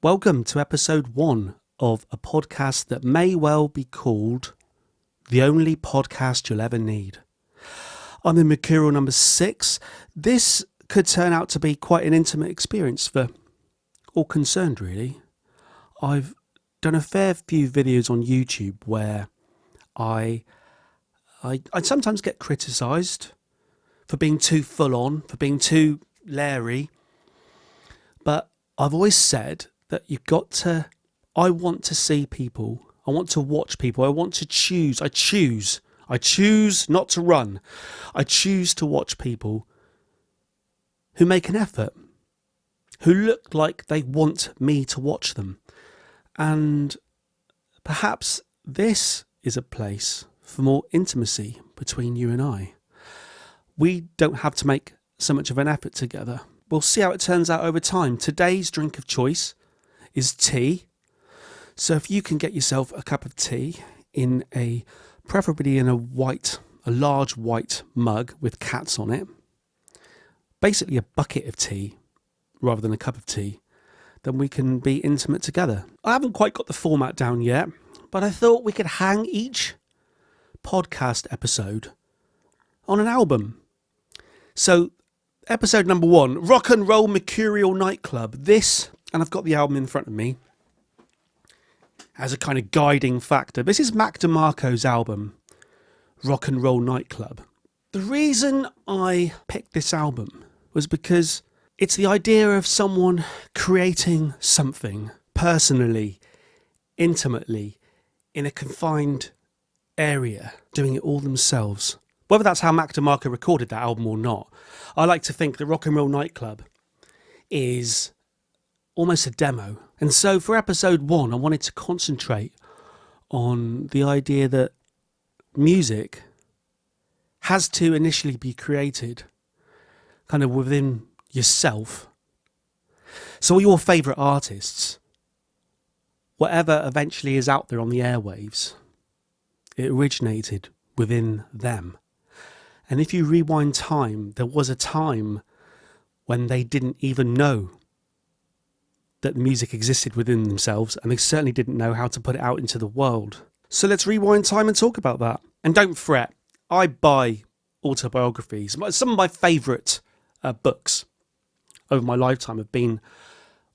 Welcome to episode 1 of a podcast that may well be called The Only Podcast You'll Ever Need. I'm in Mercurial number 6. This could turn out to be quite an intimate experience for all concerned, really. I've done a fair few videos on YouTube where I sometimes get criticised for being too full on, for being too leery, but I've always said that I want to see people, I want to watch people, I want to choose, I choose not to run. I choose to watch people who make an effort, who look like they want me to watch them. And perhaps this is a place for more intimacy between you and I. We don't have to make so much of an effort together. We'll see how it turns out over time. Today's drink of choice is tea. So if you can get yourself a cup of tea preferably in a large white mug with cats on it, basically a bucket of tea rather than a cup of tea, then we can be intimate together. I haven't quite got the format down yet, but I thought we could hang each podcast episode on an album. So episode number 1, Rock and Roll Mercurial Nightclub. This, and I've got the album in front of me, as a kind of guiding factor. This is Mac DeMarco's album, Rock and Roll Nightclub. The reason I picked this album was because it's the idea of someone creating something personally, intimately, in a confined area, doing it all themselves. Whether that's how Mac DeMarco recorded that album or not, I like to think the Rock and Roll Nightclub is almost a demo. And so for episode 1, I wanted to concentrate on the idea that music has to initially be created kind of within yourself. So all your favourite artists, whatever eventually is out there on the airwaves, it originated within them. And if you rewind time, there was a time when they didn't even know that the music existed within themselves, and they certainly didn't know how to put it out into the world. So let's rewind time and talk about that. And don't fret, I buy autobiographies. Some of my favourite books over my lifetime have been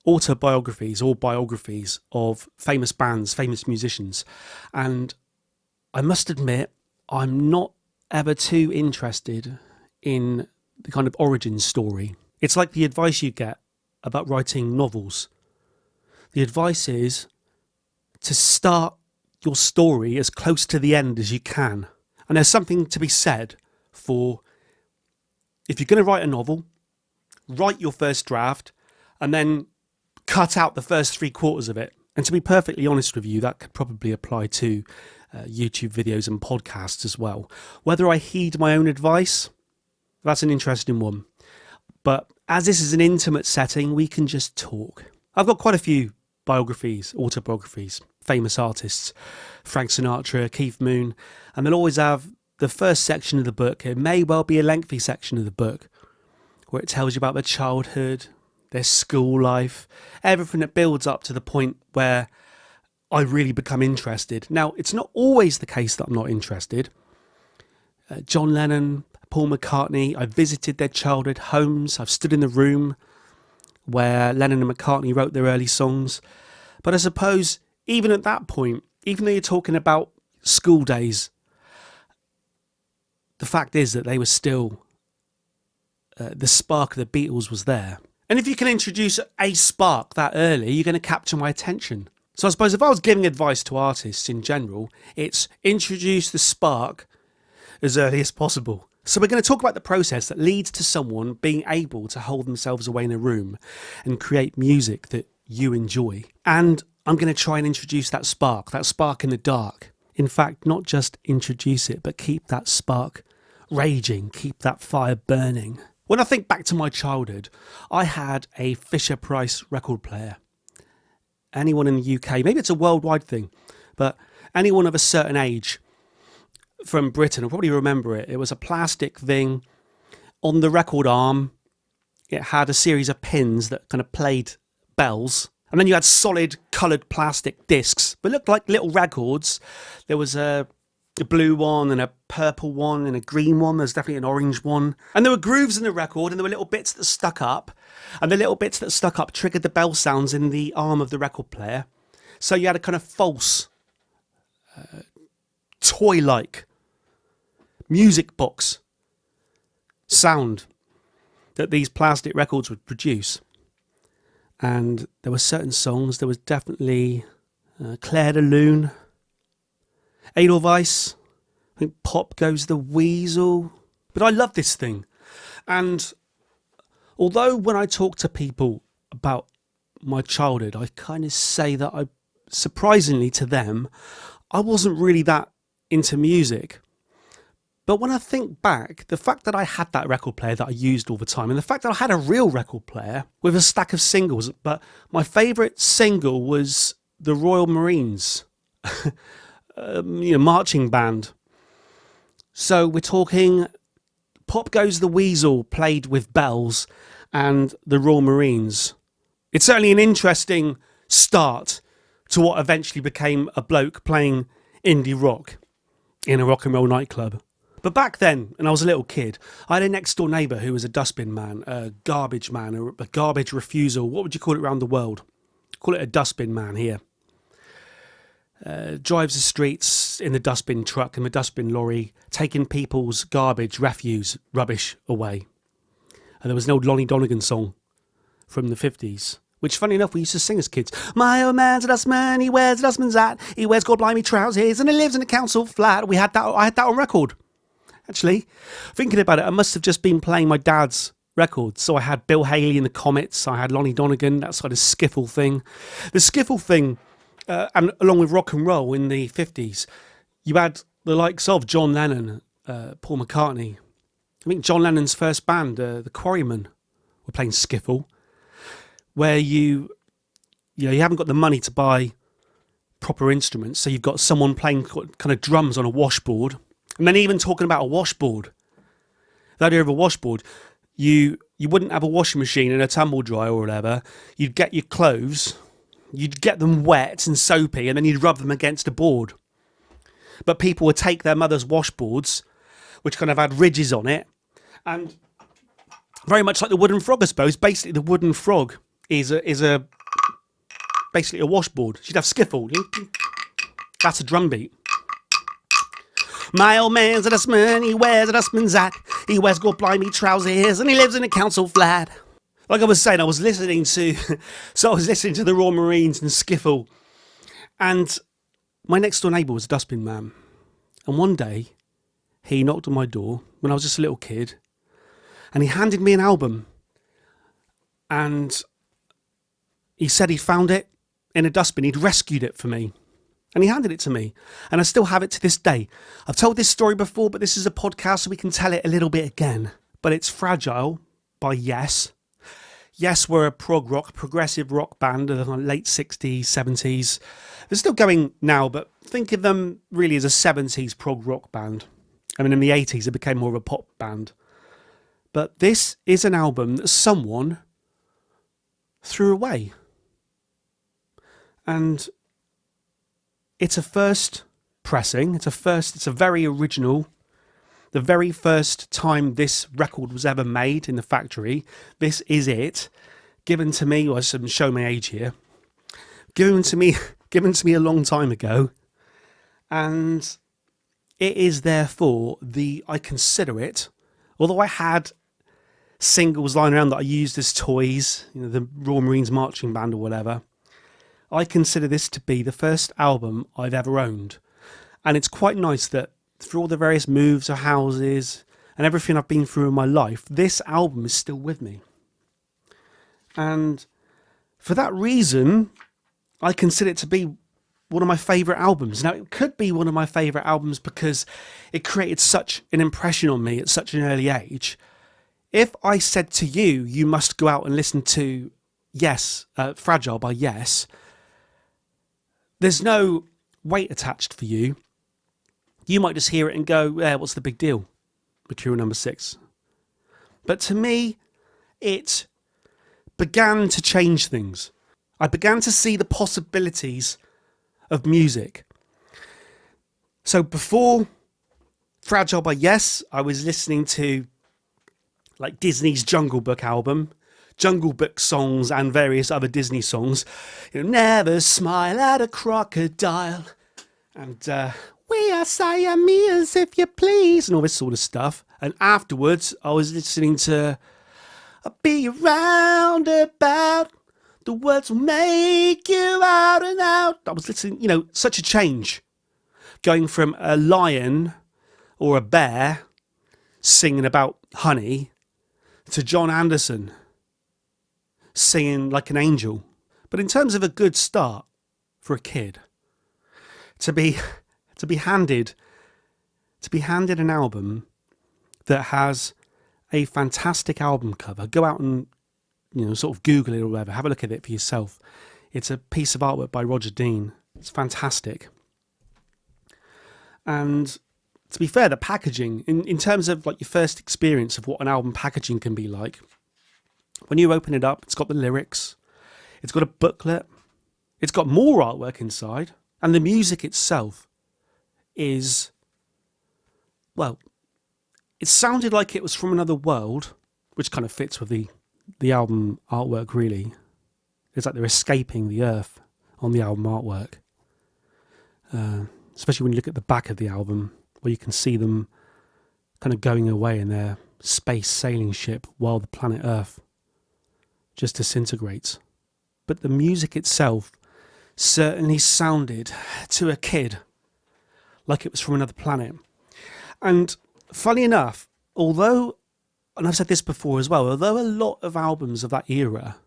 autobiographies or biographies of famous bands, famous musicians. And I must admit, I'm not ever too interested in the kind of origin story. It's like the advice you get about writing novels. The advice is to start your story as close to the end as you can. And there's something to be said for, if you're going to write a novel, write your first draft and then cut out the first 3/4 of it. And to be perfectly honest with you, that could probably apply to YouTube videos and podcasts as well. Whether I heed my own advice, that's an interesting one. But as this is an intimate setting, we can just talk. I've got quite a few biographies, autobiographies, famous artists, Frank Sinatra, Keith Moon, and they'll always have the first section of the book. It may well be a lengthy section of the book where it tells you about their childhood, their school life, everything that builds up to the point where I really become interested. Now, it's not always the case that I'm not interested. John Lennon, Paul McCartney, I visited their childhood homes. I've stood in the room where Lennon and McCartney wrote their early songs. But I suppose even at that point, even though you're talking about school days, the fact is that they were still, the spark of the Beatles was there. And if you can introduce a spark that early, you're going to capture my attention. So I suppose if I was giving advice to artists in general, it's introduce the spark as early as possible. So we're going to talk about the process that leads to someone being able to hold themselves away in a room and create music that you enjoy. And I'm going to try and introduce that spark in the dark. In fact, not just introduce it, but keep that spark raging, keep that fire burning. When I think back to my childhood, I had a Fisher-Price record player. Anyone in the UK, maybe it's a worldwide thing, but anyone of a certain age from Britain will probably remember it. It was a plastic thing on the record arm. It had a series of pins that kind of played bells. And then you had solid coloured plastic discs, but looked like little records. There was a blue one and a purple one and a green one. There's definitely an orange one. And there were grooves in the record, and there were little bits that stuck up. And the little bits that stuck up triggered the bell sounds in the arm of the record player. So you had a kind of false, toy-like music box sound that these plastic records would produce. And there were certain songs. There was definitely Claire de Lune, Edelweiss, I think Pop Goes the Weasel. But I love this thing. And although when I talk to people about my childhood, I kind of say that surprisingly to them, I wasn't really that into music. But when I think back, the fact that I had that record player that I used all the time, and the fact that I had a real record player with a stack of singles, but my favourite single was the Royal Marines, marching band. So we're talking Pop Goes the Weasel played with bells and the Royal Marines. It's certainly an interesting start to what eventually became a bloke playing indie rock in a rock and roll nightclub. But back then, and I was a little kid, I had a next door neighbour who was a dustbin man, a garbage man, a garbage refusal. What would you call it around the world? Call it a dustbin man here. Drives the streets in the dustbin truck and the dustbin lorry, taking people's garbage, refuse, rubbish away. And there was an old Lonnie Donegan song from the 50s, which, funny enough, we used to sing as kids. My old man's a dustman, he wears a dustman's hat, he wears God blimey trousers, and he lives in a council flat. I had that on record. Actually, thinking about it, I must have just been playing my dad's records. So I had Bill Haley and the Comets, I had Lonnie Donegan, that sort of skiffle thing. The skiffle thing, and along with rock and roll in the 50s, you had the likes of John Lennon, Paul McCartney. I think John Lennon's first band, the Quarrymen, were playing skiffle, where you haven't got the money to buy proper instruments, so you've got someone playing kind of drums on a washboard. And then even talking about a washboard, the idea of a washboard, you wouldn't have a washing machine and a tumble dryer or whatever. You'd get your clothes, you'd get them wet and soapy, and then you'd rub them against a board. But people would take their mother's washboards, which kind of had ridges on it, and very much like the wooden frog, I suppose. Basically, the wooden frog is basically a washboard. She'd have skiffle. That's a drum beat. My old man's a dustman, he wears a dustman's hat, he wears God blimey trousers, and he lives in a council flat. Like I was saying, I was listening to the Royal Marines and skiffle, and my next door neighbour was a dustbin man. And one day, he knocked on my door when I was just a little kid, and he handed me an album, and he said he found it in a dustbin, he'd rescued it for me. And he handed it to me. And I still have it to this day. I've told this story before, but this is a podcast, so we can tell it a little bit again. But it's Fragile by Yes. Yes were a progressive rock band of the late 60s, 70s. They're still going now, but think of them really as a 70s prog rock band. I mean, in the 80s, it became more of a pop band. But this is an album that someone threw away. And it's a first pressing. It's a very original. The very first time this record was ever made in the factory. This is it. Given to me, well, I'm showing my age here. Given to me a long time ago. And it is therefore I consider it, although I had singles lying around that I used as toys, the Royal Marines Marching Band or whatever, I consider this to be the first album I've ever owned. And it's quite nice that through all the various moves of houses and everything I've been through in my life, this album is still with me. And for that reason, I consider it to be one of my favourite albums. Now, it could be one of my favourite albums because it created such an impression on me at such an early age. If I said to you, you must go out and listen to Yes, Fragile by Yes, there's no weight attached for you. You might just hear it and go, yeah, what's the big deal? Mercurial number 6. But to me, it began to change things. I began to see the possibilities of music. So before Fragile by Yes, I was listening to like Disney's Jungle Book album, Jungle Book songs and various other Disney songs. Never smile at a crocodile. And we are Siamese if you please. And all this sort of stuff. And afterwards, I was listening to I'll be around about. The words will make you out and out. I was listening, such a change. Going from a lion or a bear singing about honey to John Anderson singing like an angel. But in terms of a good start for a kid, to be handed an album that has a fantastic album cover. Go out and sort of Google it or whatever. Have a look at it for yourself. It's a piece of artwork by Roger Dean. It's fantastic. And to be fair, the packaging, in terms of like your first experience of what an album packaging can be like, when you open it up, it's got the lyrics, it's got a booklet, it's got more artwork inside, and the music itself is, well, it sounded like it was from another world, which kind of fits with the album artwork really. It's like they're escaping the earth on the album artwork. Especially when you look at the back of the album, where you can see them kind of going away in their space sailing ship while the planet Earth just disintegrates. But the music itself certainly sounded to a kid like it was from another planet. And funny enough, although, and I've said this before as well, although a lot of albums of that era,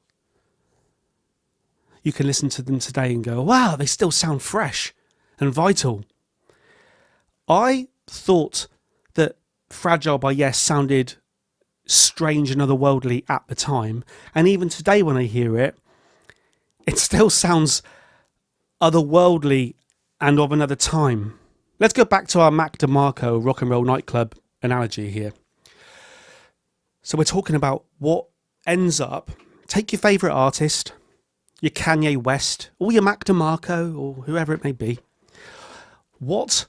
you can listen to them today and go, wow, they still sound fresh and vital. I thought that Fragile by Yes sounded strange and otherworldly at the time, and even today when I hear it, it still sounds otherworldly and of another time. Let's go back to our Mac DeMarco rock and roll nightclub analogy here. So we're talking about what ends up, take your favourite artist, your Kanye West, or your Mac DeMarco, or whoever it may be. What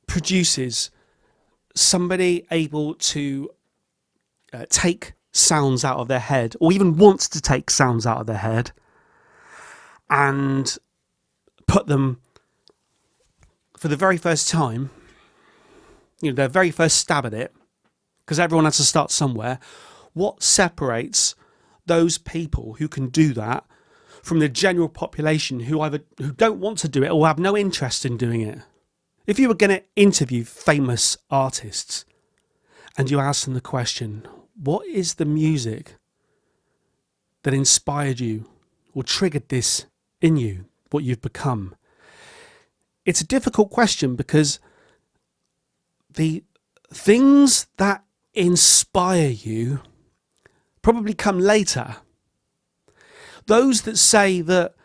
produces somebody able to take sounds out of their head, or even wants to take sounds out of their head, and put them for the very first time, their very first stab at it, because everyone has to start somewhere. What separates those people who can do that from the general population who don't want to do it or have no interest in doing it? If you were going to interview famous artists and you ask them the question, what is the music that inspired you or triggered this in you, what you've become? It's a difficult question because the things that inspire you probably come later. Those that say that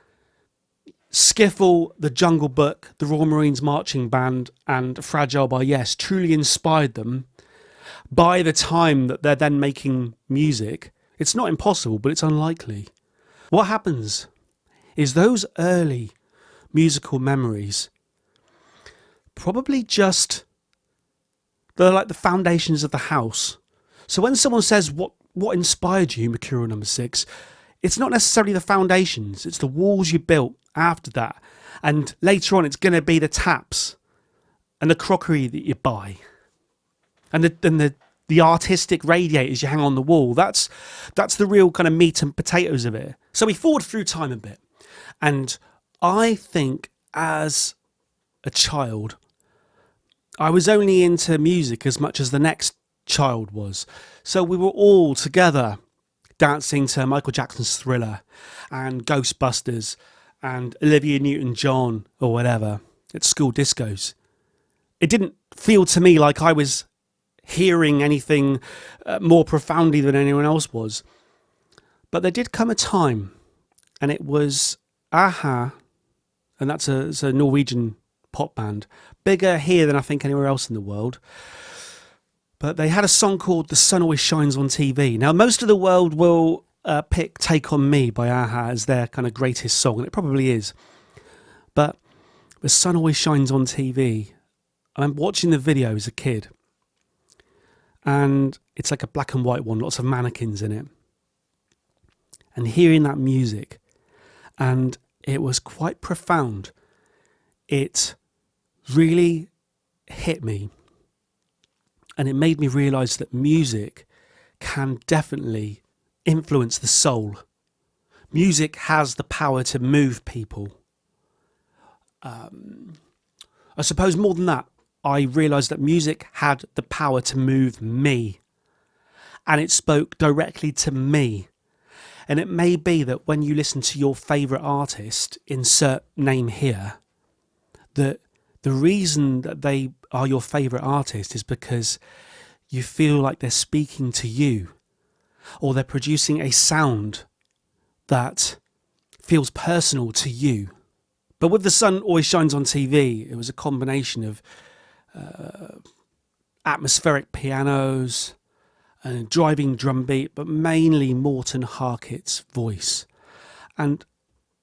Skiffle, the Jungle Book, the Royal Marines Marching Band and Fragile by Yes truly inspired them by the time that they're then making music, it's not impossible, but it's unlikely. What happens is those early musical memories probably just, they're like the foundations of the house. So when someone says what inspired you, Mercurial number 6, it's not necessarily the foundations, it's the walls you built after that. And later on, it's going to be the taps and the crockery that you buy and the artistic radiators you hang on the wall. That's the real kind of meat and potatoes of it. So we forward through time a bit. And I think as a child, I was only into music as much as the next child was. So we were all together dancing to Michael Jackson's Thriller and Ghostbusters and Olivia Newton-John or whatever at school discos. It didn't feel to me like I was hearing anything more profoundly than anyone else was. But there did come a time, and it was Aha, and that's a Norwegian pop band, bigger here than I think anywhere else in the world. But they had a song called The Sun Always Shines on TV. Now, most of the world will pick Take On Me by a-ha as their kind of greatest song, and it probably is. But The Sun Always Shines on TV. I'm watching the video as a kid, and it's like a black and white one, lots of mannequins in it. And hearing that music, and it was quite profound. It really hit me, and it made me realise that music can definitely influence the soul. Music has the power to move people. I suppose more than that, I realised that music had the power to move me, and it spoke directly to me. And it may be that when you listen to your favourite artist, insert name here, that the reason that they are your favourite artist is because you feel like they're speaking to you, or they're producing a sound that feels personal to you. But with The Sun Always Shines on TV, it was a combination of atmospheric pianos and driving drum beat, but mainly Morten Harkett's voice. And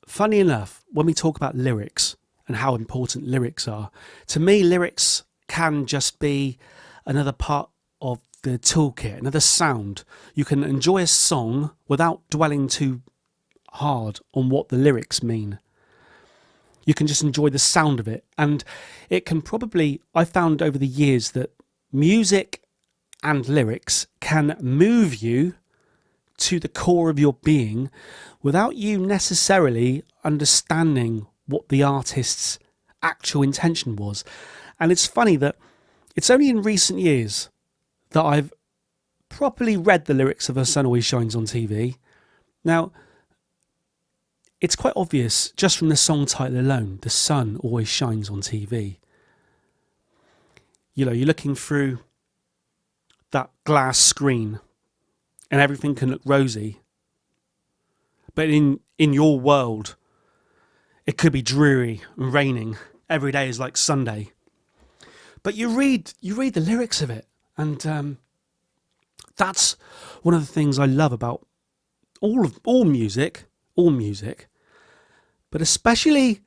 funny enough, when we talk about lyrics and how important lyrics are, to me, lyrics can just be another part of the toolkit, another sound. You can enjoy a song without dwelling too hard on what the lyrics mean. You can just enjoy the sound of it. And it can probably, I found over the years that music and lyrics can move you to the core of your being without you necessarily understanding what the artist's actual intention was. And it's funny that it's only in recent years that I've properly read the lyrics of The Sun Always Shines on TV. Now, it's quite obvious just from the song title alone, The Sun Always Shines on TV. You know, you're looking through that glass screen and everything can look rosy. But in your world, it could be dreary and raining. Every day is like Sunday. But you read the lyrics of it, and that's one of the things I love about all music, but especially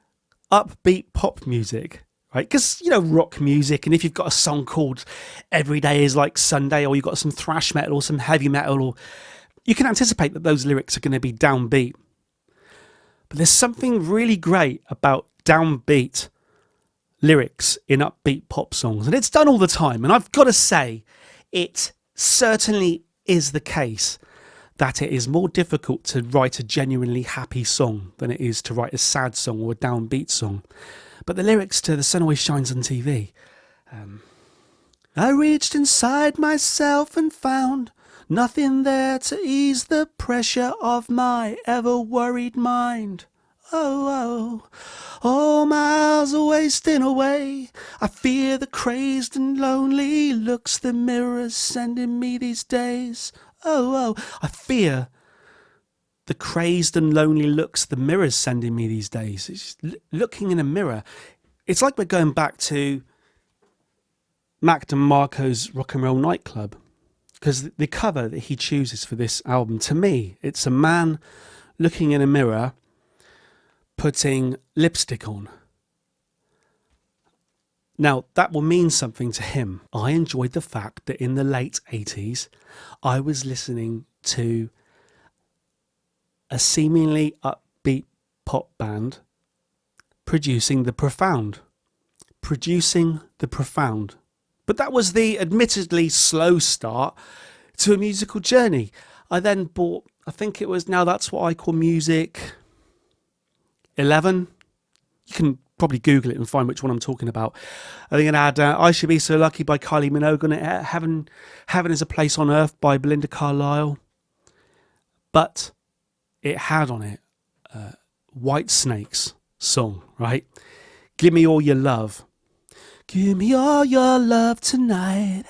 upbeat pop music, right? Because, you know, rock music, and if you've got a song called Every Day is Like Sunday, or you've got some thrash metal or some heavy metal, or you can anticipate that those lyrics are going to be downbeat. But there's something really great about downbeat lyrics in upbeat pop songs, and it's done all the time. And I've got to say, it certainly is the case that it is more difficult to write a genuinely happy song than it is to write a sad song or a downbeat song. But the lyrics to The Sun Always Shines on TV. I reached inside myself and found nothing there to ease the pressure of my ever-worried mind. Oh, miles are wasting away. I fear the crazed and lonely looks the mirror's sending me these days. I fear the crazed and lonely looks the mirror's sending me these days. It's just looking in a mirror. It's like we're going back to Mac DeMarco's Rock and Roll Nightclub, because the cover that he chooses for this album, to me, it's a man looking in a mirror, putting lipstick on. Now, that will mean something to him. I enjoyed the fact that in the late 80s, I was listening to a seemingly upbeat pop band producing the profound. But that was the admittedly slow start to a musical journey. I then bought, I think it was, now that's what I call music 11. You can probably Google it and find which one I'm talking about. I think it had I Should Be So Lucky by Kylie Minogue on it. Heaven is a Place on Earth by Belinda Carlisle. But it had on it White Snake's song, right? Give Me All Your Love. Give me all your love tonight.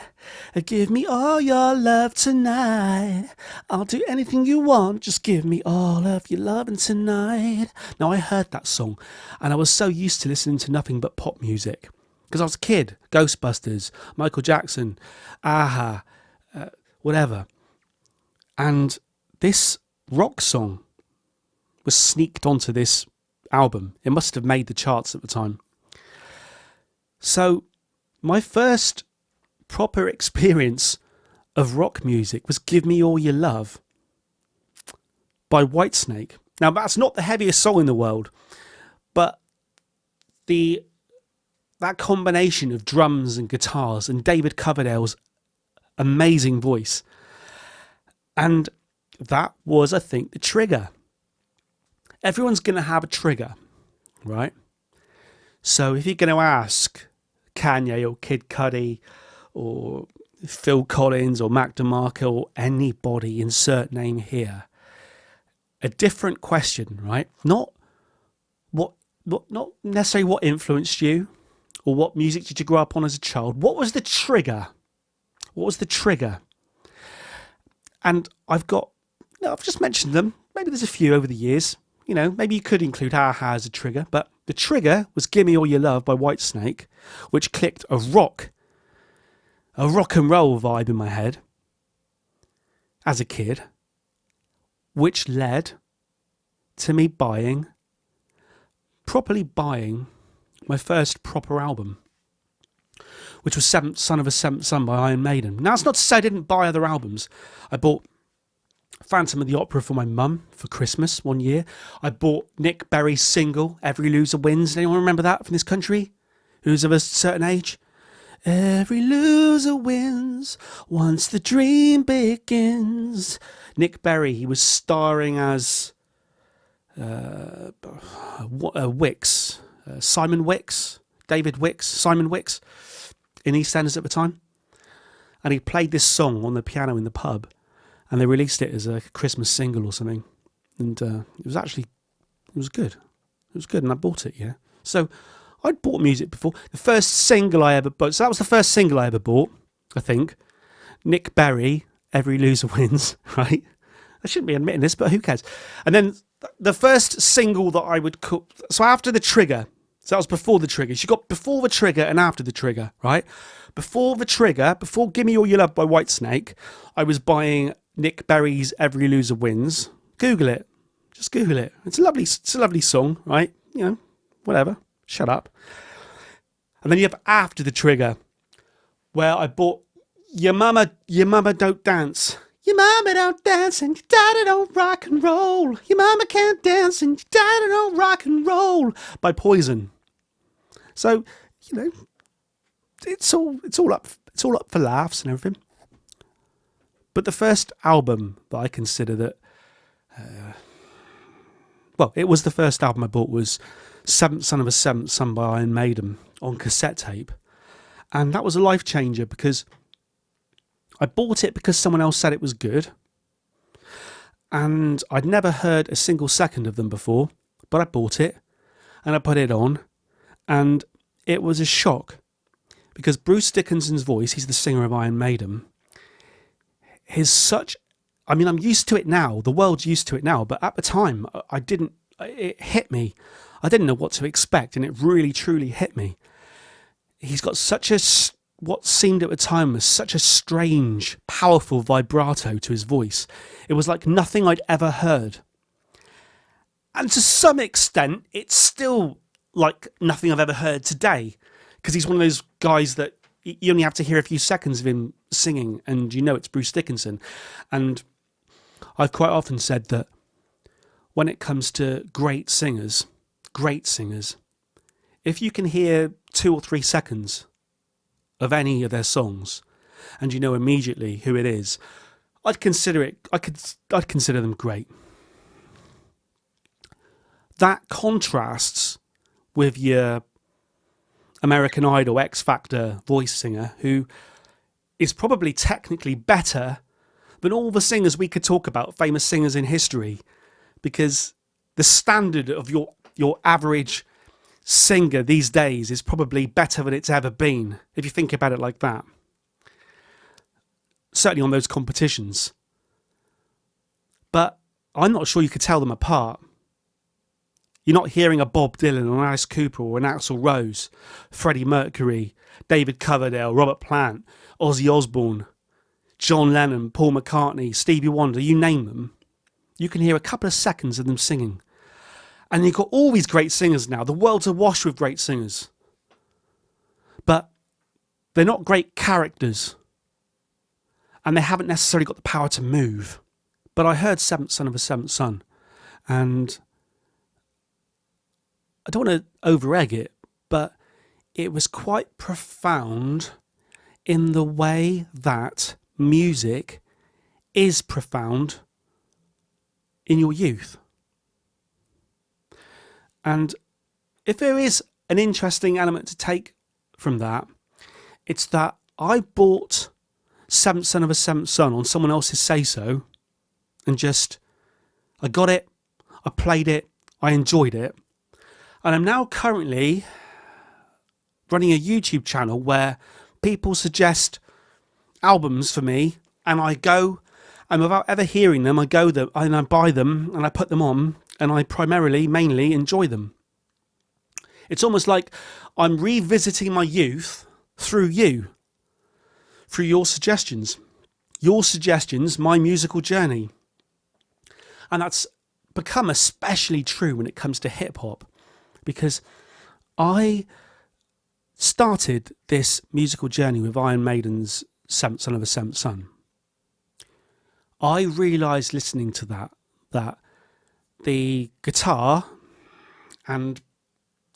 Give me all your love tonight. I'll do anything you want. Just give me all of your loving tonight. Now, I heard that song and I was so used to listening to nothing but pop music. Because I was a kid. Ghostbusters, Michael Jackson, a-ha, whatever. And this rock song was sneaked onto this album. It must have made the charts at the time. So my first proper experience of rock music was Give Me All Your Love by Whitesnake. Now, that's not the heaviest song in the world, but that combination of drums and guitars and David Coverdale's amazing voice, and that was, I think, the trigger. Everyone's going to have a trigger, right? So if you're going to ask Kanye or Kid Cudi or Phil Collins or Mac DeMarco or anybody, insert name here, a different question, right? Not necessarily what influenced you or what music did you grow up on as a child. What was the trigger? What was the trigger? And I've just mentioned them. Maybe there's a few over the years. You know, maybe you could include Ha-Ha as a trigger, but the trigger was Give Me All Your Love by Whitesnake, which clicked a rock and roll vibe in my head as a kid, which led to me properly buying my first proper album, which was Seventh Son of a Seventh Son by Iron Maiden. Now, that's not to say I didn't buy other albums. I bought Phantom of the Opera for my mum for Christmas one year. I bought Nick Berry's single, Every Loser Wins. Anyone remember that from this country? Who's of a certain age? Every loser wins once the dream begins. Nick Berry, he was starring as Wicks, Simon Wicks, David Wicks, Simon Wicks in EastEnders at the time. And he played this song on the piano in the pub, and they released it as a Christmas single or something. And it was good. It was good, and I bought it, yeah. So I'd bought music before. The first single I ever bought, so that was the first single I ever bought, I think. Nick Berry, Every Loser Wins, right? I shouldn't be admitting this, but who cares? And then the first single that I would call, so after the trigger, so that was before the trigger. You got before the trigger and after the trigger, right? Before the trigger, before Give Me All Your Love by Whitesnake, I was buying Nick Berry's Every Loser Wins. Google it. Just Google it. It's a lovely song, right? You know, whatever. Shut up. And then you have After the Trigger, where I bought Your Mama Don't Dance. Your mama don't dance and your daddy don't rock and roll. Your mama can't dance and your daddy don't rock and roll by Poison. So, you know, it's all up for laughs and everything. But the first album that I consider that, it was the first album I bought, was Seventh Son of a Seventh Son by Iron Maiden on cassette tape. And that was a life changer because I bought it because someone else said it was good. And I'd never heard a single second of them before, but I bought it and I put it on, and it was a shock because Bruce Dickinson's voice, he's the singer of Iron Maiden, I'm used to it now, the world's used to it now, but at the time it hit me. I didn't know what to expect, and it really truly hit me. He's got what seemed at the time was such a strange, powerful vibrato to his voice. It was like nothing I'd ever heard. And to some extent, it's still like nothing I've ever heard today, because he's one of those guys that you only have to hear a few seconds of him singing and you know it's Bruce Dickinson. And I've quite often said that when it comes to great singers, if you can hear 2 or 3 seconds of any of their songs and you know immediately who it is, I'd consider them great. That contrasts with your American Idol, X Factor voice singer, who is probably technically better than all the singers we could talk about, famous singers in history, because the standard of your average singer these days is probably better than it's ever been, if you think about it like that. Certainly on those competitions. But I'm not sure you could tell them apart. You're not hearing a Bob Dylan or an Alice Cooper or an Axl Rose, Freddie Mercury, David Coverdale, Robert Plant, Ozzy Osbourne, John Lennon, Paul McCartney, Stevie Wonder, you name them. you can hear a couple of seconds of them singing. And you've got all these great singers now. The world's awash with great singers. But they're not great characters. And they haven't necessarily got the power to move. But I heard Seventh Son of a Seventh Son. And I don't want to over-egg it, but it was quite profound in the way that music is profound in your youth. And if there is an interesting element to take from that, it's that I bought Seventh Son of a Seventh Son on someone else's say-so, and I got it, I played it, I enjoyed it. And I'm now currently running a YouTube channel where people suggest albums for me, and I go, and without ever hearing them, I go there and I buy them and I put them on, and I mainly enjoy them. It's almost like I'm revisiting my youth through you, through your suggestions. Your suggestions, my musical journey. And that's become especially true when it comes to hip hop, because I started this musical journey with Iron Maiden's Seventh Son of a Seventh Son. I realised listening to that the guitar, and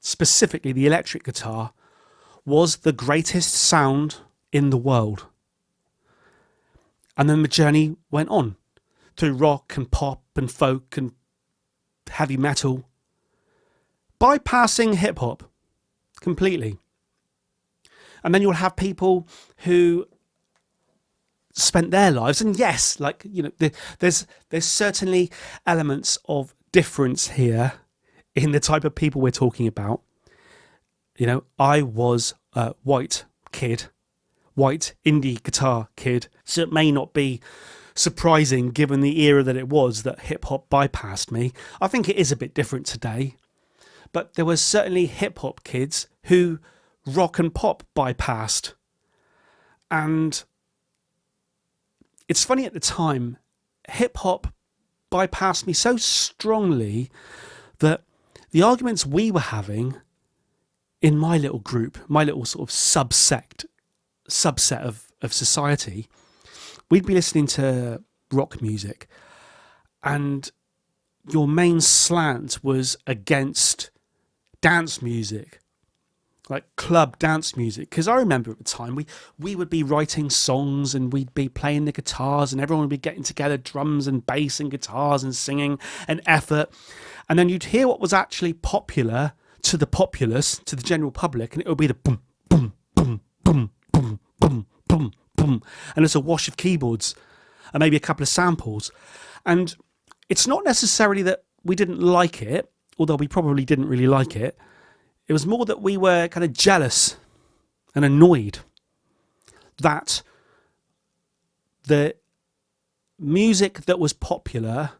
specifically the electric guitar, was the greatest sound in the world. And then the journey went on through rock and pop and folk and heavy metal, bypassing hip hop completely. And then you'll have people who spent their lives, and yes, like, you know, there's certainly elements of difference here in the type of people we're talking about. You know, I was a white indie guitar kid, so it may not be surprising given the era that it was that hip hop bypassed me. I think it is a bit different today, but there were certainly hip hop kids who rock and pop bypassed. And it's funny, at the time, hip hop bypassed me so strongly that the arguments we were having in my little group, my little sort of subset of society, we'd be listening to rock music, and your main slant was against dance music, like club dance music. Because I remember at the time we would be writing songs and we'd be playing the guitars and everyone would be getting together, drums and bass and guitars and singing and effort. And then you'd hear what was actually popular to the populace, to the general public, and it would be the boom, boom, boom, boom, boom, boom, boom, boom. And it's a wash of keyboards and maybe a couple of samples. And it's not necessarily that we didn't like it, although we probably didn't really like it. It was more that we were kind of jealous and annoyed that the music that was popular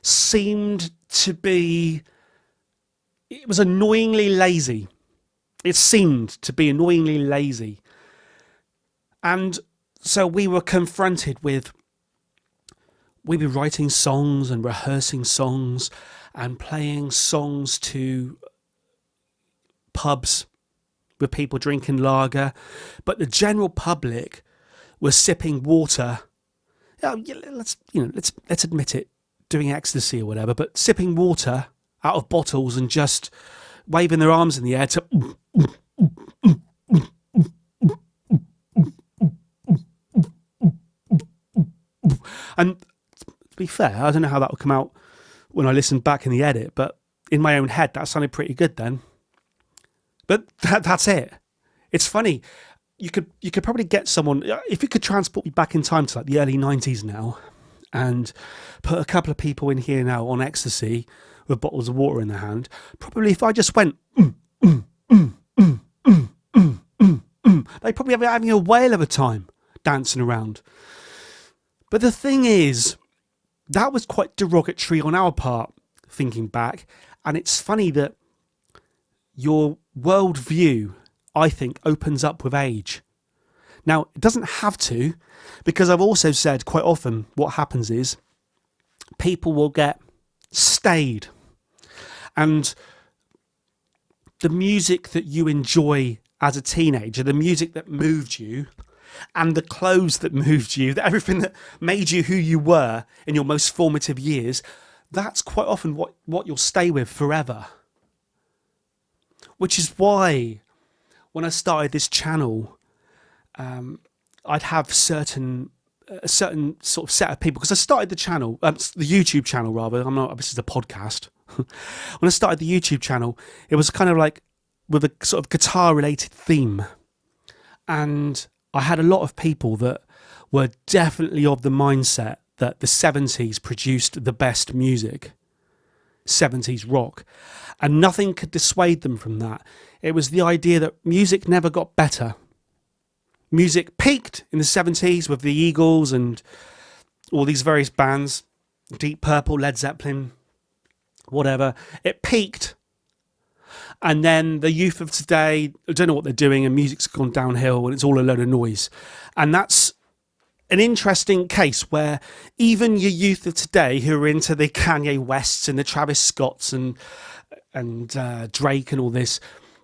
seemed to be, it was annoyingly lazy. It seemed to be annoyingly lazy. And so we were confronted with, we'd be writing songs and rehearsing songs and playing songs to pubs with people drinking lager, but the general public was sipping water. Let's admit it, doing ecstasy or whatever, but sipping water out of bottles and just waving their arms in the air to. And to be fair, I don't know how that would come out when I listened back in the edit, but in my own head, that sounded pretty good then. But that's it. It's funny. You could probably get someone, if you could transport me back in time to like the early 90s now, and put a couple of people in here now on ecstasy with bottles of water in their hand. Probably if I just went, they'd probably be having a whale of a time dancing around. But the thing is, that was quite derogatory on our part, thinking back. And it's funny that your worldview, I think, opens up with age. Now, it doesn't have to, because I've also said quite often what happens is people will get stayed. And the music that you enjoy as a teenager, the music that moved you, and the clothes that moved you, everything that made you who you were in your most formative years, that's quite often what you'll stay with forever. Which is why when I started this channel, I'd have a certain sort of set of people, because I started the channel, the YouTube channel rather. This is a podcast. When I started the YouTube channel, it was kind of like with a sort of guitar related theme, and I had a lot of people that were definitely of the mindset that the 70s produced the best music, 70s rock, and nothing could dissuade them from that. It was the idea that music never got better. Music peaked in the 70s with the Eagles and all these various bands, Deep Purple, Led Zeppelin, whatever. It peaked. And then the youth of today, I don't know what they're doing, and music's gone downhill and it's all a load of noise. And that's an interesting case where even your youth of today who are into the Kanye Wests and the Travis Scotts and Drake and all this,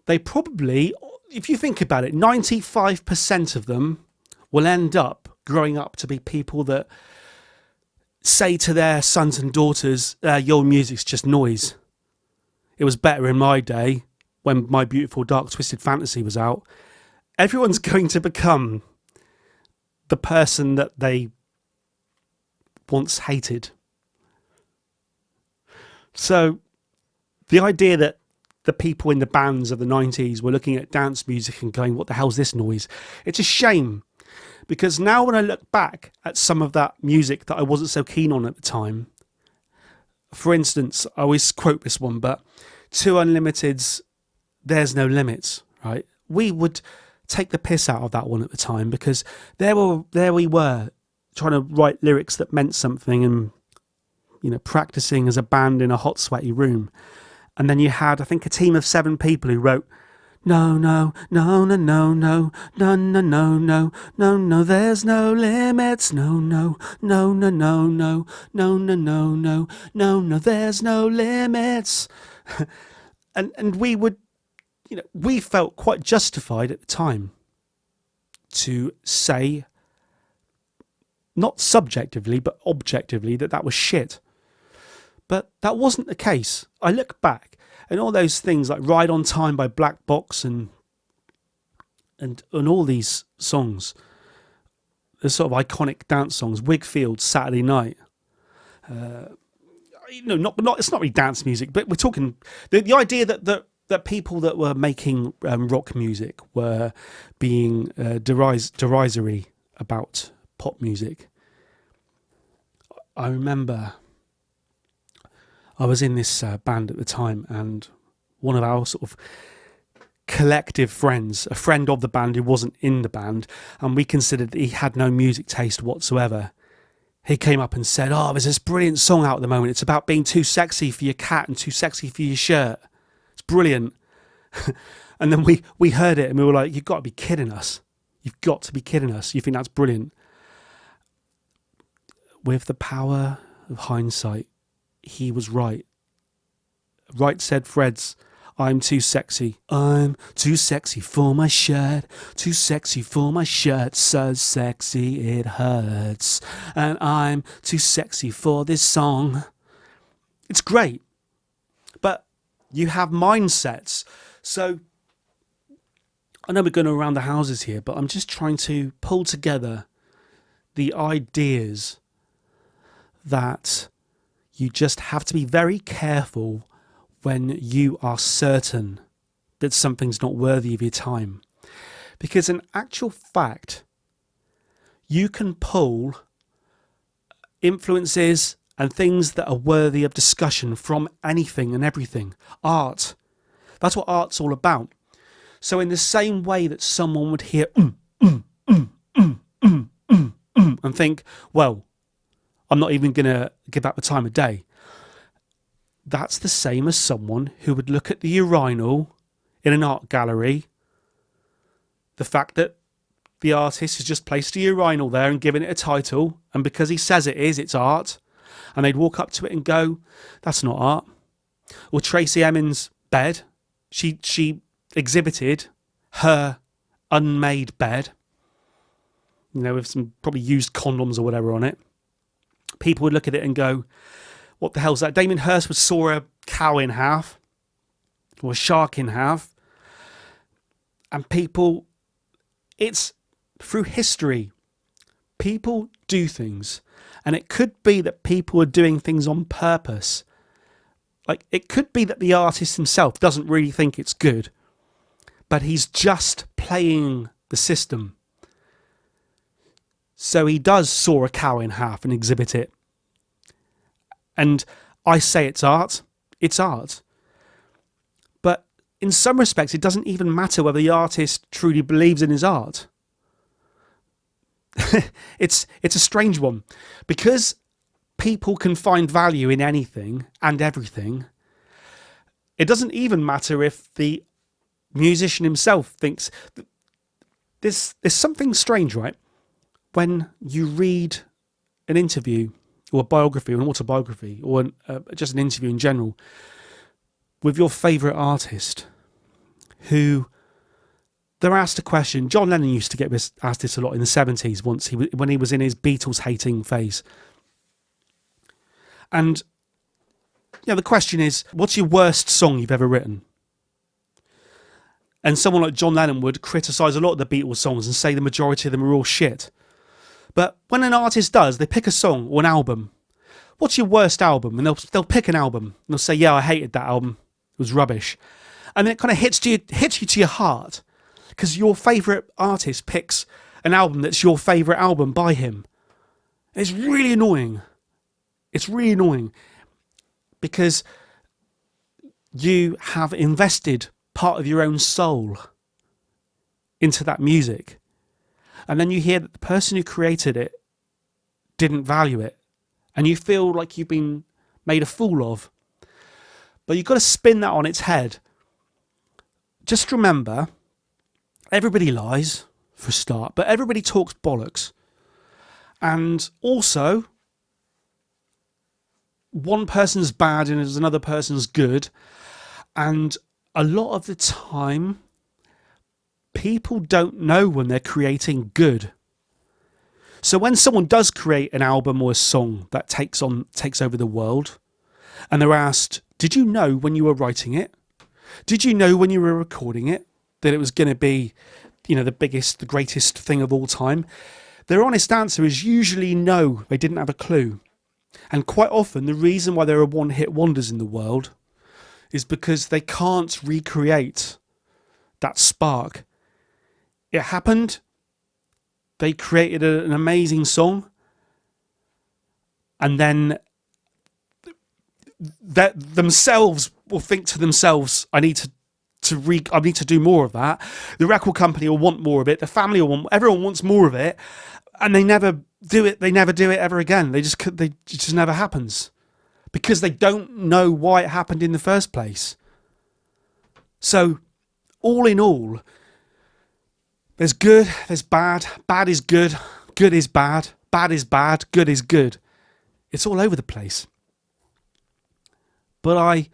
they probably, if you think about it, 95% of them will end up growing up to be people that say to their sons and daughters, your music's just noise. It was better in my day when My Beautiful Dark Twisted Fantasy was out. Everyone's going to become the person that they once hated. So the idea that the people in the bands of the 90s were looking at dance music and going, what the hell's this noise? It's a shame, because now when I look back at some of that music that I wasn't so keen on at the time, for instance, I always quote this one, but 2 Unlimited's There's No Limits, right? We would take the piss out of that one at the time, because there we were trying to write lyrics that meant something and, you know, practicing as a band in a hot, sweaty room. And then you had, I think, a team of 7 people who wrote, no, no, no, no, no, no, no, no, no, no, no, no, there's no limits, no, no, no, no, no, no, no, no, no, no, no, no, there's no limits. And we would, you know, we felt quite justified at the time to say, not subjectively, but objectively, that was shit. But that wasn't the case. I look back and all those things like Ride on Time by Black Box and all these songs, the sort of iconic dance songs, Wigfield, Saturday Night. It's not really dance music, but we're talking the idea that people that were making rock music were being derisory about pop music. I remember I was in this band at the time, and one of our sort of collective friends, a friend of the band who wasn't in the band, and we considered that he had no music taste whatsoever. He came up and said, "Oh, there's this brilliant song out at the moment. It's about being too sexy for your cat and too sexy for your shirt. It's brilliant." And then we heard it and we were like, "You've got to be kidding us. You've got to be kidding us. You think that's brilliant?" With the power of hindsight, he was right. Right said Freds, "I'm too sexy. I'm too sexy for my shirt. Too sexy for my shirt. So sexy it hurts. And I'm too sexy for this song." It's great. But you have mindsets. So I know we're going around the houses here, but I'm just trying to pull together the ideas that you just have to be very careful when you are certain that something's not worthy of your time. Because in actual fact, you can pull influences and things that are worthy of discussion from anything and everything. Art. That's what art's all about. So in the same way that someone would hear and think, well, I'm not even going to give that the time of day. That's the same as someone who would look at the urinal in an art gallery, the fact that the artist has just placed a urinal there and given it a title, and because he says it is, it's art, and they'd walk up to it and go, that's not art. Or Tracy Emin's bed, she exhibited her unmade bed, with some probably used condoms or whatever on it. People would look at it and go, what the hell's that? Damien Hirst would saw a cow in half, or a shark in half. And people, it's through history, people do things. And it could be that people are doing things on purpose. Like, it could be that the artist himself doesn't really think it's good, but he's just playing the system. So he does saw a cow in half and exhibit it. And I say it's art. It's art. But in some respects, it doesn't even matter whether the artist truly believes in his art. It's a strange one. Because people can find value in anything and everything, it doesn't even matter if the musician himself thinks... There's something strange, right? When you read an interview or a biography or an autobiography or just an interview in general with your favourite artist, who they're asked a question. John Lennon used to get asked this a lot in the 70s when he was in his Beatles hating phase. And the question is, what's your worst song you've ever written? And someone like John Lennon would criticise a lot of the Beatles songs and say the majority of them are all shit. But when an artist does, they pick a song or an album. What's your worst album? And they'll pick an album and they'll say, yeah, I hated that album. It was rubbish. And then it kind of hits you to your heart, because your favourite artist picks an album that's your favourite album by him. It's really annoying. It's really annoying because you have invested part of your own soul into that music. And then you hear that the person who created it didn't value it. And you feel like you've been made a fool of. But you've got to spin that on its head. Just remember, everybody lies, for a start, but everybody talks bollocks. And also, one person's bad and another person's good. And a lot of the time, people don't know when they're creating good. So when someone does create an album or a song that takes over the world, and they're asked, did you know when you were writing it? Did you know when you were recording it that it was going to be, the biggest, the greatest thing of all time? Their honest answer is usually no, they didn't have a clue. And quite often the reason why there are one-hit wonders in the world is because they can't recreate that spark. It happened. They created an amazing song, and then that themselves will think to themselves, I need to do more of that. The record company will want more of it. The family will want. Everyone wants more of it, and they never do it. They never do it ever again. It just never happens because they don't know why it happened in the first place. So, all in all, there's good, there's bad, bad is good is bad is bad, good is good. It's all over the place. But I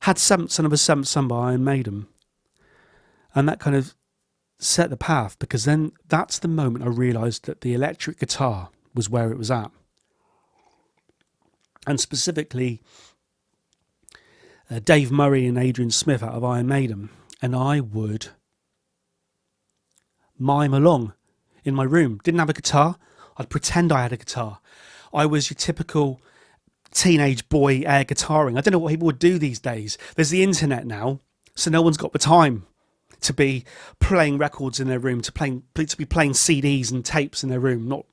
had Seventh Son of a Seventh Son by Iron Maiden. And that kind of set the path, because then that's the moment I realised that the electric guitar was where it was at. And specifically, Dave Murray and Adrian Smith out of Iron Maiden. And I would mime along in my room. Didn't have a guitar. I'd pretend I had a guitar. I was your typical teenage boy air guitaring. I don't know what people would do these days. There's the internet now, so no one's got the time to be playing records in their room, to be playing CDs and tapes in their room. Not,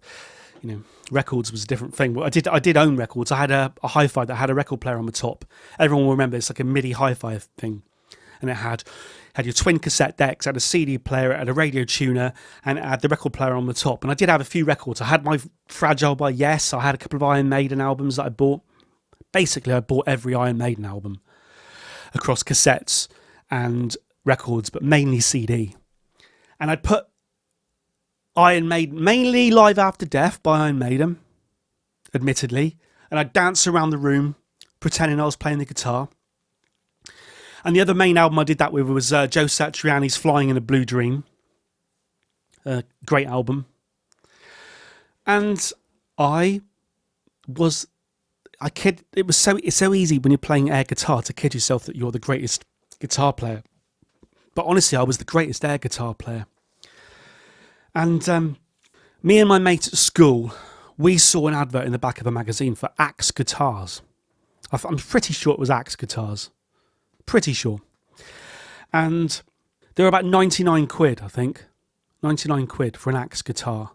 records was a different thing. But I did own records. I had a hi-fi that had a record player on the top. Everyone will remember it's like a MIDI hi-fi thing, and it had your twin cassette decks, had a CD player, it had a radio tuner, and it had the record player on the top. And I did have a few records. I had my Fragile by Yes. I had a couple of Iron Maiden albums that I bought. Basically, I bought every Iron Maiden album across cassettes and records, but mainly CD. And I'd put Iron Maiden, mainly Live After Death by Iron Maiden, admittedly. and I'd dance around the room pretending I was playing the guitar. And the other main album I did that with was Joe Satriani's Flying in a Blue Dream. Great album. And it's so easy when you're playing air guitar to kid yourself that you're the greatest guitar player. But honestly, I was the greatest air guitar player. And me and my mate at school, we saw an advert in the back of a magazine for Axe guitars. I'm pretty sure it was Axe guitars. Pretty sure. And they were about 99 quid, I think. 99 quid for an Axe guitar.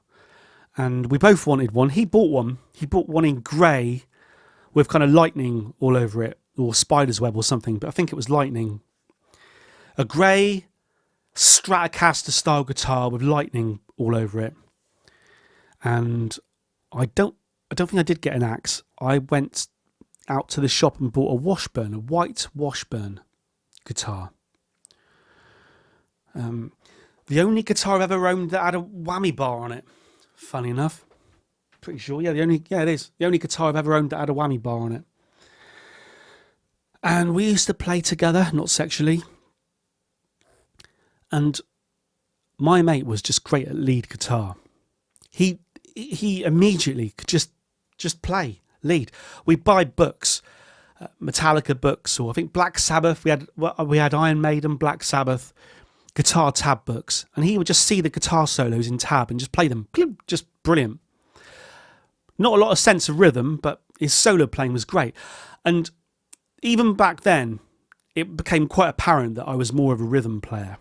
And we both wanted one. He bought one. He bought one in grey with kind of lightning all over it, or spider's web or something, but I think it was lightning. A grey Stratocaster style guitar with lightning all over it. And I don't think I did get an Axe. I went out to the shop and bought a Washburn, a white Washburn guitar. The only guitar I've ever owned that had a whammy bar on it. Funny enough. Pretty sure, it is. The only guitar I've ever owned that had a whammy bar on it. And we used to play together, not sexually. And my mate was just great at lead guitar. He immediately could just play lead. We'd buy books, Metallica books, or I think Black Sabbath. We had Iron Maiden, Black Sabbath, guitar tab books, and he would just see the guitar solos in tab and just play them. Just brilliant. Not a lot of sense of rhythm, but his solo playing was great. And even back then, it became quite apparent that I was more of a rhythm player.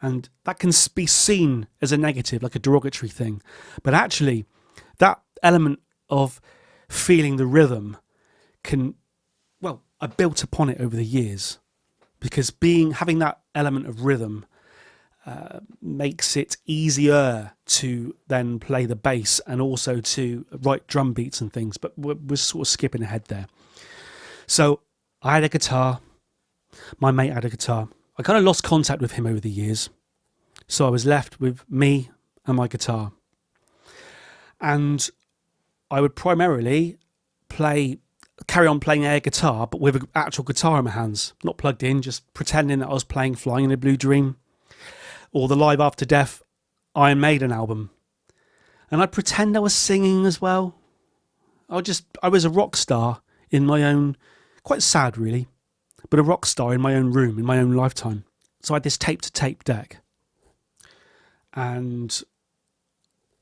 And that can be seen as a negative, like a derogatory thing. But actually, that element of feeling the rhythm I built upon it over the years. Because having that element of rhythm makes it easier to then play the bass and also to write drum beats and things. But we're sort of skipping ahead there. So I had a guitar. My mate had a guitar. I kind of lost contact with him over the years. So I was left with me and my guitar. And I would primarily carry on playing air guitar, but with an actual guitar in my hands, not plugged in, just pretending that I was playing Flying in a Blue Dream or the Live After Death Iron Maiden album. And I'd pretend I was singing as well. I was a rock star in my own, quite sad really, but a rock star in my own room, in my own lifetime. So I had this tape-to-tape deck. And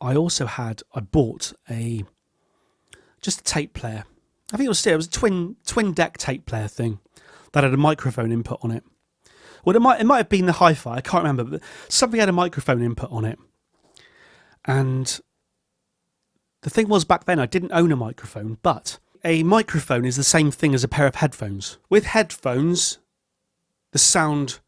I bought just a tape player. I think it was a twin deck tape player thing that had a microphone input on it. Well, it might have been the hi-fi, I can't remember, but something had a microphone input on it. And the thing was, back then I didn't own a microphone, but a microphone is the same thing as a pair of headphones. With headphones, the sound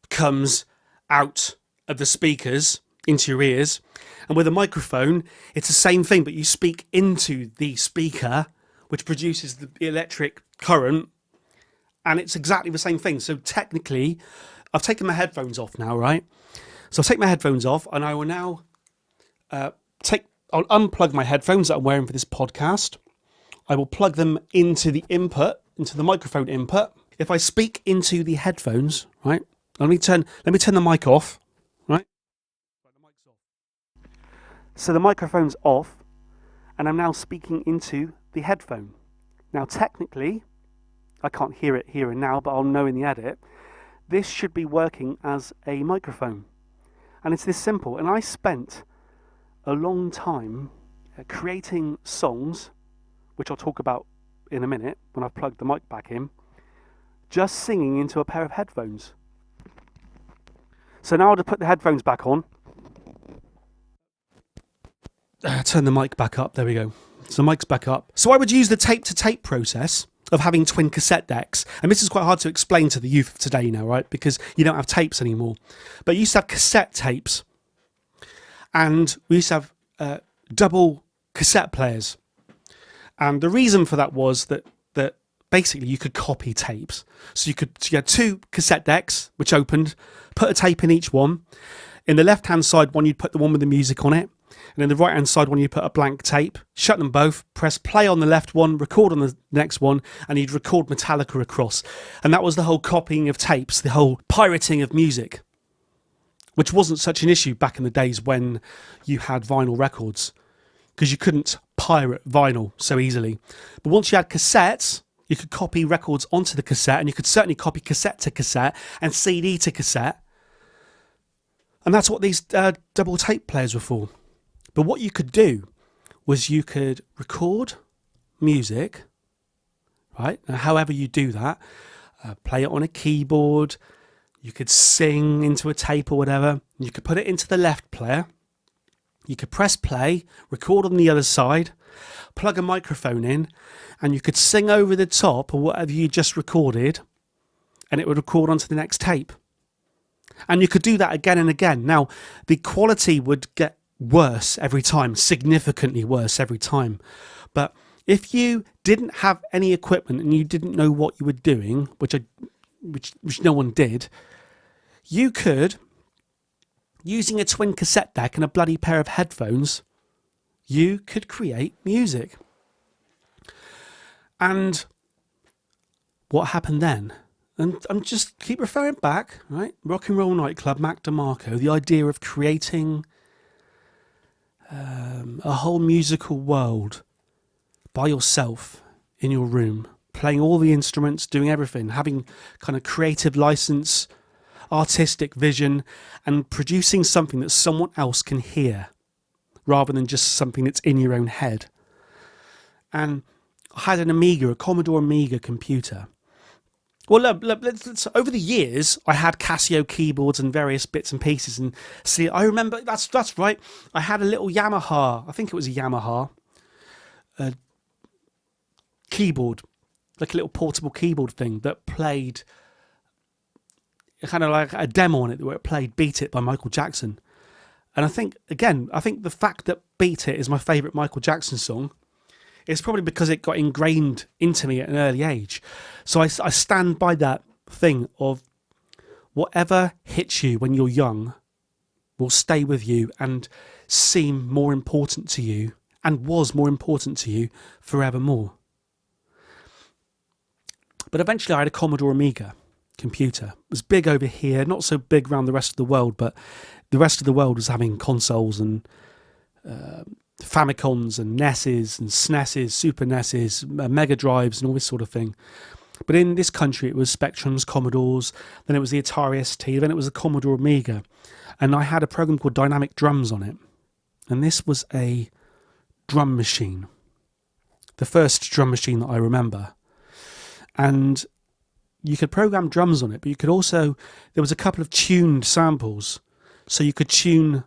comes out of the speakers into your ears, and with a microphone, it's the same thing, but you speak into the speaker, which produces the electric current, and it's exactly the same thing. So technically, I've taken my headphones off now, right? So I'll take my headphones off, and I will now I'll unplug my headphones that I'm wearing for this podcast. I will plug them into the input, into the microphone input. If I speak into the headphones, right? Let me turn the mic off, right? The mic's off. So the microphone's off, and I'm now speaking into the headphone. Now technically, I can't hear it here and now, but I'll know in the edit, this should be working as a microphone. And it's this simple. And I spent a long time creating songs, which I'll talk about in a minute when I've plugged the mic back in, just singing into a pair of headphones. So now I'll just put the headphones back on. Turn the mic back up. There we go. So the mic's back up. So I would use the tape-to-tape process of having twin cassette decks. And this is quite hard to explain to the youth of today now, right? Because you don't have tapes anymore. But you used to have cassette tapes. And we used to have double cassette players. And the reason for that was that basically you could copy tapes. So you had two cassette decks, which opened, put a tape in each one. In the left-hand side one, you'd put the one with the music on it. And in the right-hand side one, you put a blank tape, shut them both, press play on the left one, record on the next one, and you'd record Metallica across. And that was the whole copying of tapes, the whole pirating of music, which wasn't such an issue back in the days when you had vinyl records, because you couldn't pirate vinyl so easily. But once you had cassettes, you could copy records onto the cassette, and you could certainly copy cassette to cassette and CD to cassette. And that's what these double tape players were for. But what you could do was you could record music, right? Now, however you do that, play it on a keyboard, you could sing into a tape or whatever, you could put it into the left player, you could press play, record on the other side, plug a microphone in, and you could sing over the top or whatever you just recorded, and it would record onto the next tape. And you could do that again and again. Now, the quality would get worse every time, significantly worse every time. But if you didn't have any equipment and you didn't know what you were doing, which no one did, you could, using a twin cassette deck and a bloody pair of headphones, you could create music. And what happened then? And I'm just keep referring back, right? Rock and Roll Nightclub, Mac DeMarco, the idea of creating a whole musical world by yourself in your room, playing all the instruments, doing everything, having kind of creative license, artistic vision, and producing something that someone else can hear rather than just something that's in your own head. And I had an Amiga, a Commodore Amiga computer. Well, let's, over the years, I had Casio keyboards and various bits and pieces. And see, I remember, that's right, I had a little Yamaha, I think it was a Yamaha, keyboard, like a little portable keyboard thing that played kind of like a demo on it where it played Beat It by Michael Jackson. And I think the fact that Beat It is my favourite Michael Jackson song, it's probably because it got ingrained into me at an early age. So I stand by that thing of whatever hits you when you're young will stay with you and seem more important to you and was more important to you forevermore. But eventually I had a Commodore Amiga computer. It was big over here, not so big around the rest of the world, but the rest of the world was having consoles and Famicons and NESs and SNESs, Super NESs, Mega Drives and all this sort of thing. But in this country it was Spectrums, Commodores, then it was the Atari ST, then it was the Commodore Amiga. And I had a program called Dynamic Drums on it. And this was a drum machine. The first drum machine that I remember. And you could program drums on it, but you could also, there was a couple of tuned samples. So you could tune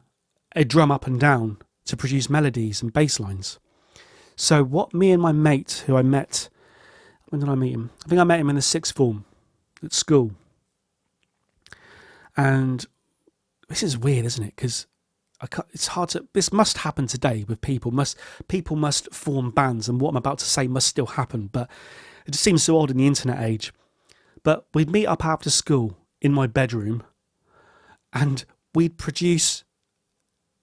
a drum up and down to produce melodies and bass lines. So what me and my mate, who I met, when did I meet him? I think I met him in the sixth form at school. And this is weird, isn't it? Because it's hard to, this must happen today with people. People must form bands, and what I'm about to say must still happen, but it just seems so odd in the internet age. But we'd meet up after school in my bedroom and we'd produce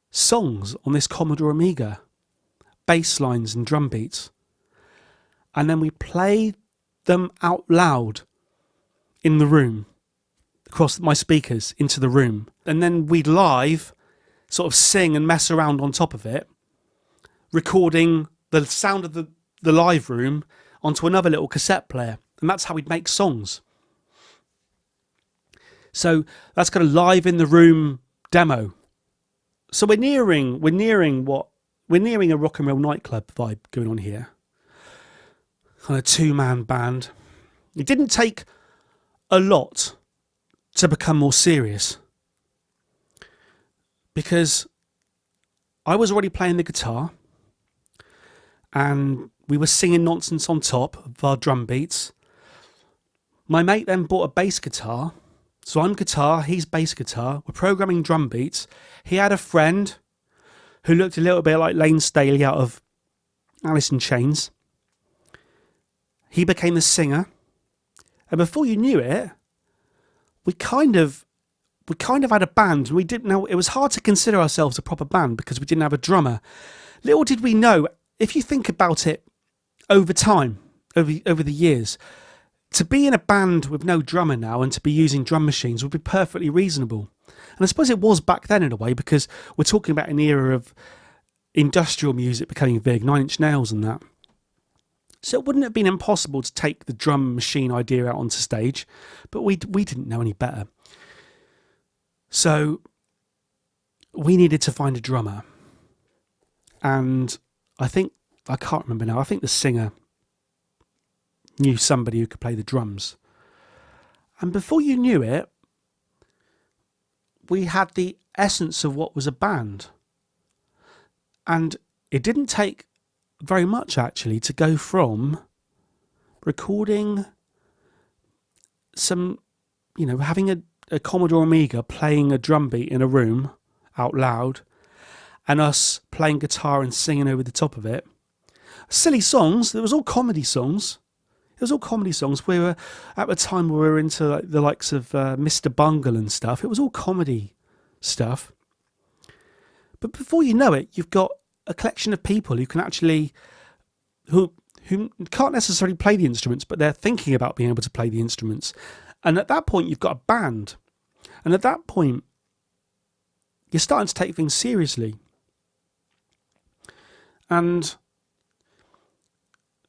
songs on this Commodore Amiga, bass lines and drum beats. And then we played them out loud in the room, across my speakers into the room. And then we'd live sort of sing and mess around on top of it, recording the sound of the live room onto another little cassette player. And that's how we'd make songs. So that's kind of live in the room demo. So we're nearing a Rock and Roll Nightclub vibe going on here. Kind of two-man band. It didn't take a lot to become more serious, because I was already playing the guitar and we were singing nonsense on top of our drum beats. My mate then bought a bass guitar. So I'm guitar, he's bass guitar. We're programming drum beats. He had a friend who looked a little bit like Lane Staley out of Alice in Chains. He became the singer. And before you knew it, we kind of we kind of had a band, and we didn't know. It was hard to consider ourselves a proper band because we didn't have a drummer. Little did we know, if you think about it over time, over the years, to be in a band with no drummer now and to be using drum machines would be perfectly reasonable. And I suppose it was back then in a way, because we're talking about an era of industrial music becoming big, Nine Inch Nails and that. So it wouldn't have been impossible to take the drum machine idea out onto stage, but we didn't know any better. So we needed to find a drummer. And I can't remember now, I think the singer knew somebody who could play the drums. And before you knew it, we had the essence of what was a band. And it didn't take very much, actually, to go from recording some, having a Commodore Amiga playing a drum beat in a room out loud, and us playing guitar and singing over the top of it. Silly songs. It was all comedy songs. We were, at the time, we were into the likes of Mr. Bungle and stuff. It was all comedy stuff. But before you know it, you've got a collection of people who can actually, who can't necessarily play the instruments, but they're thinking about being able to play the instruments. And at that point, you've got a band. And at that point, you're starting to take things seriously. And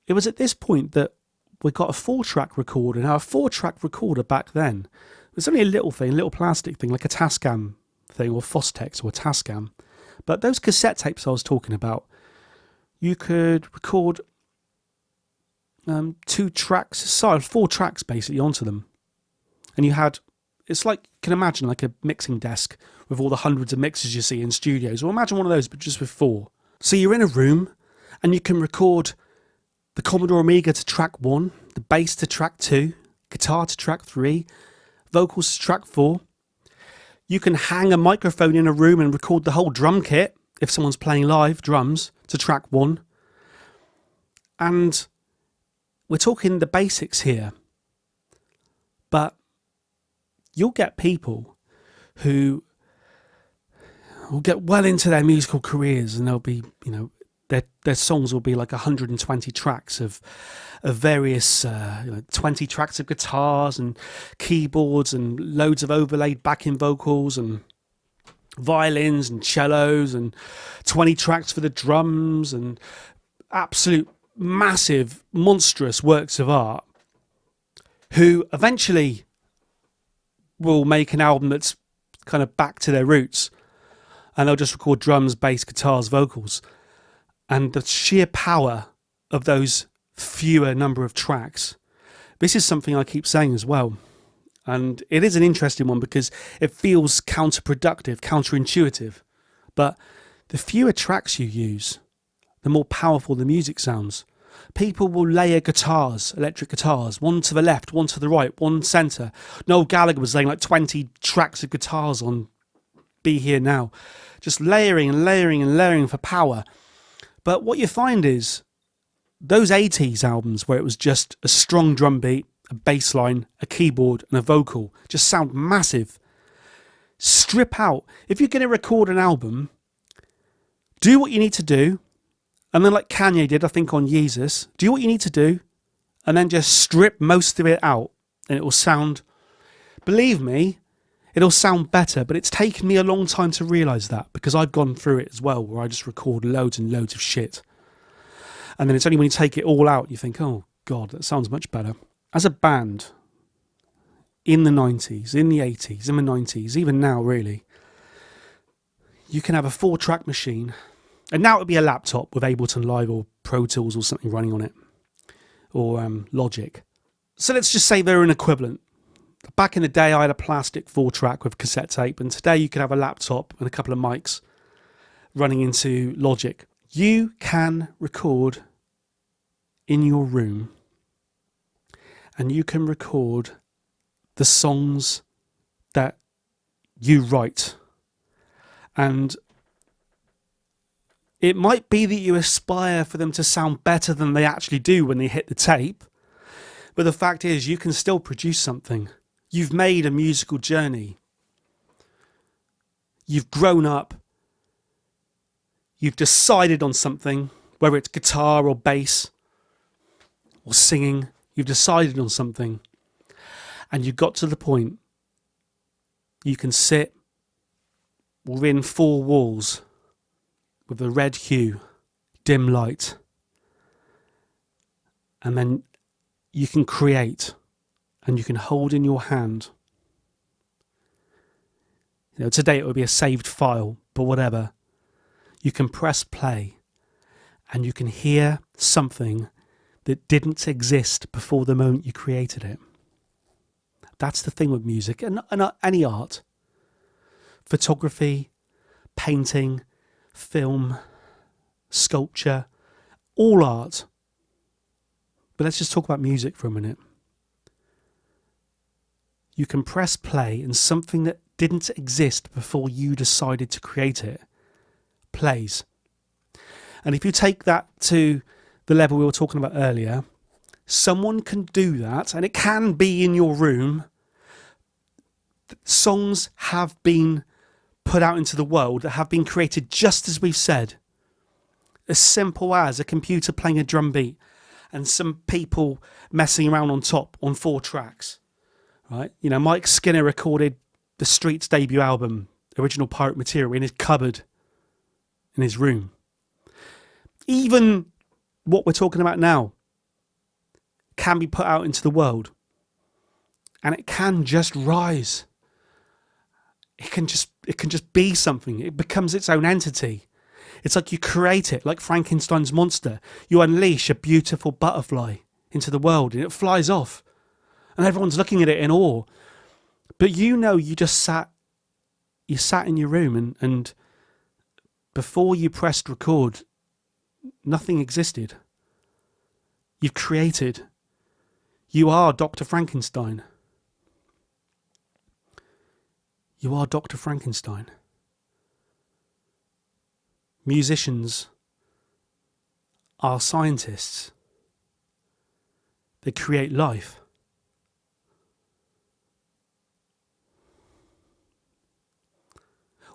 it was at this point that we got a 4-track recorder. Now, a 4-track recorder back then was only a little plastic thing, like a Tascam thing, or Fostex, or a Tascam. But those cassette tapes I was talking about, you could record 4 tracks basically onto them. And you had, it's like, you can imagine like a mixing desk with all the hundreds of mixers you see in studios. Or imagine one of those, but just with 4. So you're in a room and you can record the Commodore Amiga to track 1, the bass to track 2, guitar to track 3, vocals to track 4. You can hang a microphone in a room and record the whole drum kit if someone's playing live drums to track 1. And we're talking the basics here. But you'll get people who will get well into their musical careers, and they'll be, their songs will be like 120 tracks of various 20 tracks of guitars and keyboards and loads of overlaid backing vocals and violins and cellos and 20 tracks for the drums and absolute massive, monstrous works of art, who eventually will make an album that's kind of back to their roots, and they'll just record drums, bass, guitars, vocals. And the sheer power of those fewer number of tracks. This is something I keep saying as well. And it is an interesting one because it feels counterproductive, counterintuitive. But the fewer tracks you use, the more powerful the music sounds. People will layer guitars, electric guitars, one to the left, one to the right, one centre. Noel Gallagher was laying like 20 tracks of guitars on Be Here Now. Just layering and layering and layering for power. But what you find is those 80s albums where it was just a strong drum beat, a bass line, a keyboard and a vocal just sound massive. Strip out. If you're going to record an album, do what you need to do. And then like Kanye did, I think, on Yeezus, do what you need to do and then just strip most of it out and it will sound, believe me, it'll sound better. But it's taken me a long time to realise that, because I've gone through it as well, where I just record loads and loads of shit. And then it's only when you take it all out, you think, oh God, that sounds much better. As a band, in the 90s, in the 80s, in the 90s, even now really, you can have a 4-track machine. And now it would be a laptop with Ableton Live or Pro Tools or something running on it. Or Logic. So let's just say they're an equivalent. Back in the day, I had a plastic 4-track with cassette tape, and today you could have a laptop and a couple of mics running into Logic. You can record in your room, and you can record the songs that you write. And it might be that you aspire for them to sound better than they actually do when they hit the tape, but the fact is you can still produce something. You've made a musical journey. You've grown up. You've decided on something, whether it's guitar or bass or singing. You've decided on something. And you got to the point you can sit within four walls with a red hue, dim light. And then you can create and you can hold in your hand. Today it would be a saved file, but whatever. You can press play and you can hear something that didn't exist before the moment you created it. That's the thing with music and any art. Photography, painting, film, sculpture, all art. But let's just talk about music for a minute. You can press play and something that didn't exist before you decided to create it plays. And if you take that to the level we were talking about earlier, someone can do that, and it can be in your room. Songs have been put out into the world that have been created just as we've said. As simple as a computer playing a drum beat and some people messing around on top on 4 tracks. Right? Mike Skinner recorded the Streets debut album, Original Pirate Material, in his cupboard, in his room. Even what we're talking about now can be put out into the world. And it can just rise. It can just be something. It becomes its own entity. It's like you create it, like Frankenstein's monster. You unleash a beautiful butterfly into the world and it flies off. And everyone's looking at it in awe. But you just sat in your room and before you pressed record, nothing existed. You've created. You are Dr. Frankenstein. You are Dr. Frankenstein. Musicians are scientists. They create life.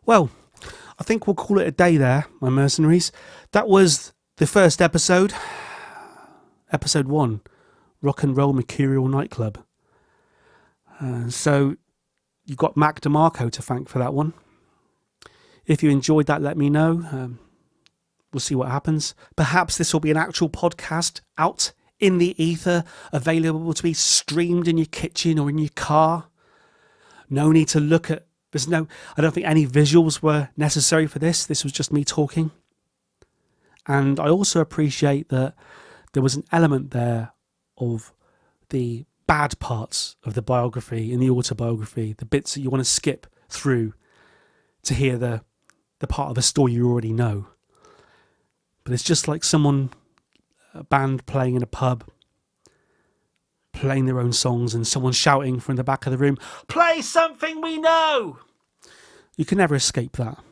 Well, I think we'll call it a day there, my mercenaries. That was the first episode. Episode 1, Rock and Roll Mercurial Nightclub. So you've got Mac DeMarco to thank for that one. If you enjoyed that, let me know. We'll see what happens. Perhaps this will be an actual podcast out in the ether, available to be streamed in your kitchen or in your car. No need to look at... I don't think any visuals were necessary for this. This was just me talking. And I also appreciate that there was an element there of the bad parts of the biography and the autobiography, the bits that you want to skip through to hear the part of a story you already know. But it's just like a band playing in a pub, playing their own songs and someone shouting from the back of the room, "Play something we know!" You can never escape that.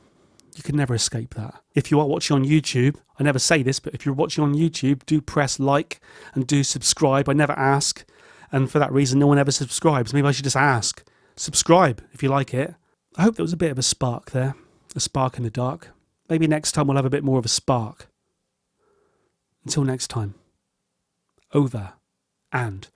You can never escape that. If you are watching on YouTube, I never say this, but if you're watching on YouTube, do press like and do subscribe. I never ask. And for that reason, no one ever subscribes. Maybe I should just ask. Subscribe if you like it. I hope there was a bit of a spark there. A spark in the dark. Maybe next time we'll have a bit more of a spark. Until next time. Over and